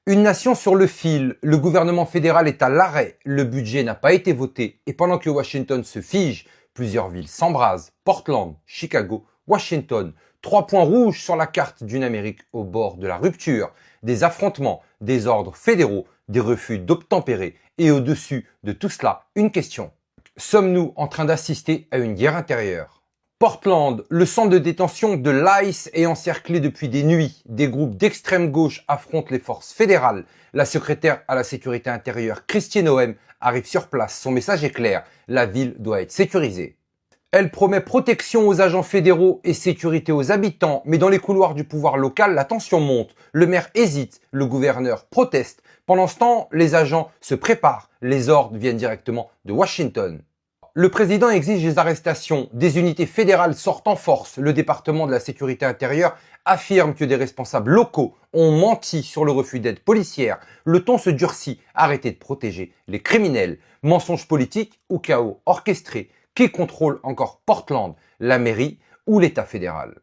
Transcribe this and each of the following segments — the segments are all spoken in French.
Une nation sur le fil, le gouvernement fédéral est à l'arrêt, le budget n'a pas été voté et pendant que Washington se fige, plusieurs villes s'embrasent, Portland, Chicago, Washington, 3 points rouges sur la carte d'une Amérique au bord de la rupture, des affrontements, des ordres fédéraux, des refus d'obtempérer et au-dessus de tout cela, une question. Sommes-nous en train d'assister à une guerre intérieure ? Portland, le centre de détention de l'ICE est encerclé depuis des nuits. Des groupes d'extrême gauche affrontent les forces fédérales. La secrétaire à la sécurité intérieure, Kristi Noem, arrive sur place. Son message est clair, la ville doit être sécurisée. Elle promet protection aux agents fédéraux et sécurité aux habitants, mais dans les couloirs du pouvoir local, la tension monte. Le maire hésite, le gouverneur proteste. Pendant ce temps, les agents se préparent. Les ordres viennent directement de Washington. Le président exige les arrestations. Des unités fédérales sortent en force. Le département de la sécurité intérieure affirme que des responsables locaux ont menti sur le refus d'aide policière. Le ton se durcit. Arrêtez de protéger les criminels. Mensonges politiques ou chaos orchestré. Qui contrôle encore Portland, la mairie ou l'État fédéral ?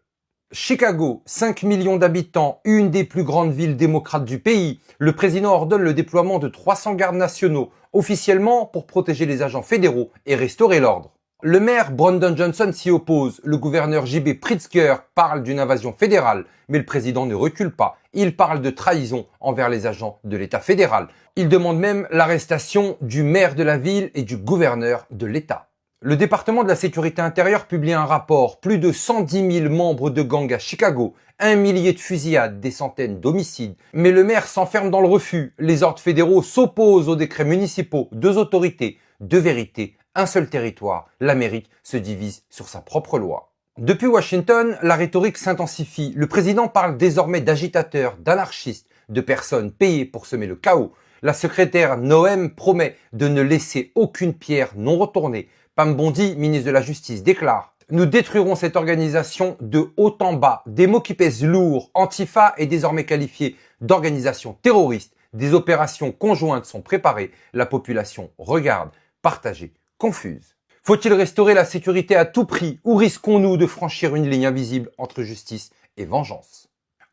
Chicago, 5 millions d'habitants, une des plus grandes villes démocrates du pays. Le président ordonne le déploiement de 300 gardes nationaux, officiellement pour protéger les agents fédéraux et restaurer l'ordre. Le maire Brandon Johnson s'y oppose. Le gouverneur J.B. Pritzker parle d'une invasion fédérale, mais le président ne recule pas. Il parle de trahison envers les agents de l'État fédéral. Il demande même l'arrestation du maire de la ville et du gouverneur de l'État. Le département de la sécurité intérieure publie un rapport. Plus de 110 000 membres de gangs à Chicago, 1 millier de fusillades, des centaines d'homicides. Mais le maire s'enferme dans le refus. Les ordres fédéraux s'opposent aux décrets municipaux. 2 autorités, 2 vérités, un seul territoire. L'Amérique se divise sur sa propre loi. Depuis Washington, la rhétorique s'intensifie. Le président parle désormais d'agitateurs, d'anarchistes, de personnes payées pour semer le chaos. La secrétaire Noem promet de ne laisser aucune pierre non retournée. Pam Bondi, ministre de la Justice, déclare « Nous détruirons cette organisation de haut en bas. Des mots qui pèsent lourd. Antifa est désormais qualifié d'organisation terroriste. Des opérations conjointes sont préparées. La population regarde, partagée, confuse. Faut-il restaurer la sécurité à tout prix ou risquons-nous de franchir une ligne invisible entre justice et vengeance ?»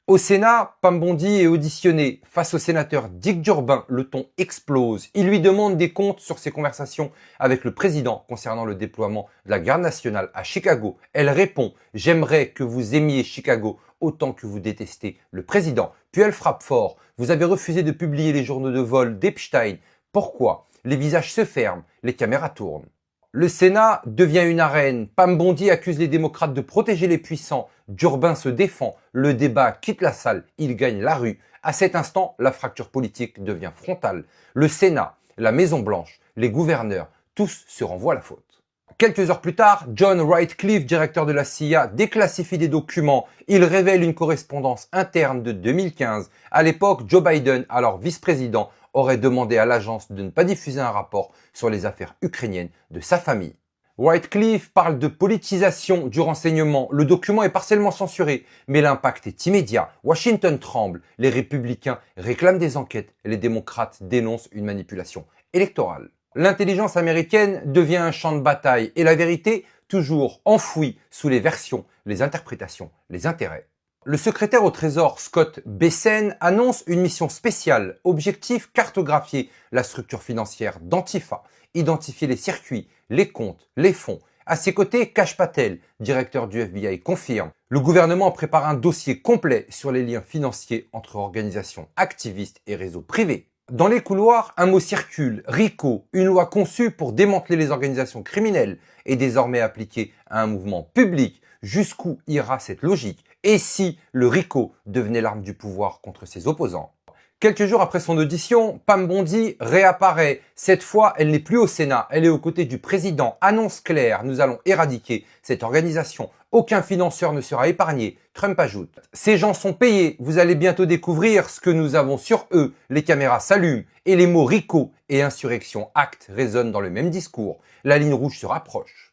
Au Sénat, Pam Bondi est auditionné. Face au sénateur Dick Durbin, le ton explose. Il lui demande des comptes sur ses conversations avec le président concernant le déploiement de la garde nationale à Chicago. Elle répond « J'aimerais que vous aimiez Chicago autant que vous détestez le président ». Puis elle frappe fort. « Vous avez refusé de publier les journaux de vol d'Epstein. Pourquoi ?» Les visages se ferment, les caméras tournent. Le Sénat devient une arène. Pam Bondi accuse les démocrates de protéger les puissants. Durbin se défend. Le débat quitte la salle. Il gagne la rue. À cet instant, la fracture politique devient frontale. Le Sénat, la Maison-Blanche, les gouverneurs, tous se renvoient la faute. Quelques heures plus tard, John Ratcliffe, directeur de la CIA, déclassifie des documents. Il révèle une correspondance interne de 2015. À l'époque, Joe Biden, alors vice-président, aurait demandé à l'agence de ne pas diffuser un rapport sur les affaires ukrainiennes de sa famille. Ratcliffe parle de politisation du renseignement. Le document est partiellement censuré, mais l'impact est immédiat. Washington tremble, les républicains réclament des enquêtes, les démocrates dénoncent une manipulation électorale. L'intelligence américaine devient un champ de bataille et la vérité toujours enfouie sous les versions, les interprétations, les intérêts. Le secrétaire au Trésor Scott Bessent annonce une mission spéciale. Objectif, cartographier la structure financière d'Antifa, identifier les circuits, les comptes, les fonds. À ses côtés, Kash Patel, directeur du FBI, confirme. Le gouvernement prépare un dossier complet sur les liens financiers entre organisations activistes et réseaux privés. Dans les couloirs, un mot circule, RICO, une loi conçue pour démanteler les organisations criminelles, est désormais appliquée à un mouvement public. Jusqu'où ira cette logique? Et si le RICO devenait l'arme du pouvoir contre ses opposants? Quelques jours après son audition, Pam Bondi réapparaît. Cette fois, elle n'est plus au Sénat, elle est aux côtés du président. Annonce claire, nous allons éradiquer cette organisation. Aucun financeur ne sera épargné. Trump ajoute, ces gens sont payés, vous allez bientôt découvrir ce que nous avons sur eux. Les caméras s'allument et les mots RICO et Insurrection Act résonnent dans le même discours. La ligne rouge se rapproche.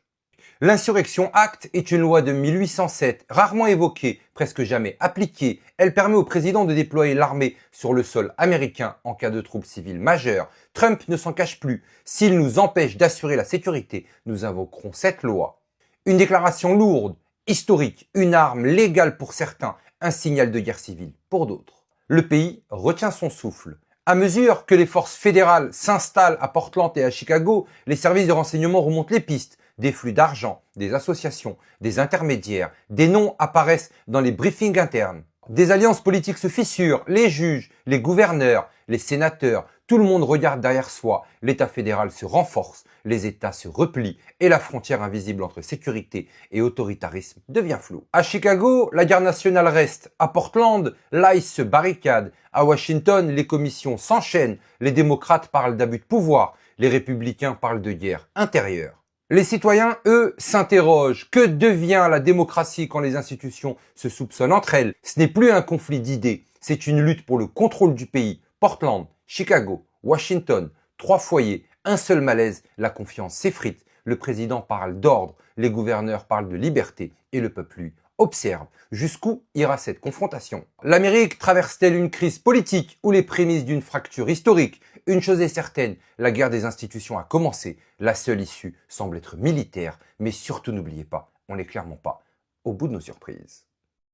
L'Insurrection Act est une loi de 1807, rarement évoquée, presque jamais appliquée. Elle permet au président de déployer l'armée sur le sol américain en cas de troubles civils majeurs. Trump ne s'en cache plus. S'il nous empêche d'assurer la sécurité, nous invoquerons cette loi. Une déclaration lourde, historique, une arme légale pour certains, un signal de guerre civile pour d'autres. Le pays retient son souffle. À mesure que les forces fédérales s'installent à Portland et à Chicago, les services de renseignement remontent les pistes. Des flux d'argent, des associations, des intermédiaires, des noms apparaissent dans les briefings internes. Des alliances politiques se fissurent, les juges, les gouverneurs, les sénateurs, tout le monde regarde derrière soi, l'État fédéral se renforce, les États se replient et la frontière invisible entre sécurité et autoritarisme devient floue. À Chicago, la guerre nationale reste. À Portland, l'ICE se barricade. À Washington, les commissions s'enchaînent. Les démocrates parlent d'abus de pouvoir. Les républicains parlent de guerre intérieure. Les citoyens, eux, s'interrogent. Que devient la démocratie quand les institutions se soupçonnent entre elles? Ce n'est plus un conflit d'idées, c'est une lutte pour le contrôle du pays. Portland, Chicago, Washington, 3 foyers, un seul malaise, la confiance s'effrite. Le président parle d'ordre, les gouverneurs parlent de liberté et le peuple, lui, observe. Jusqu'où ira cette confrontation? L'Amérique traverse-t-elle une crise politique ou les prémices d'une fracture historique? Une chose est certaine, la guerre des institutions a commencé. La seule issue semble être militaire, mais surtout n'oubliez pas, on n'est clairement pas au bout de nos surprises.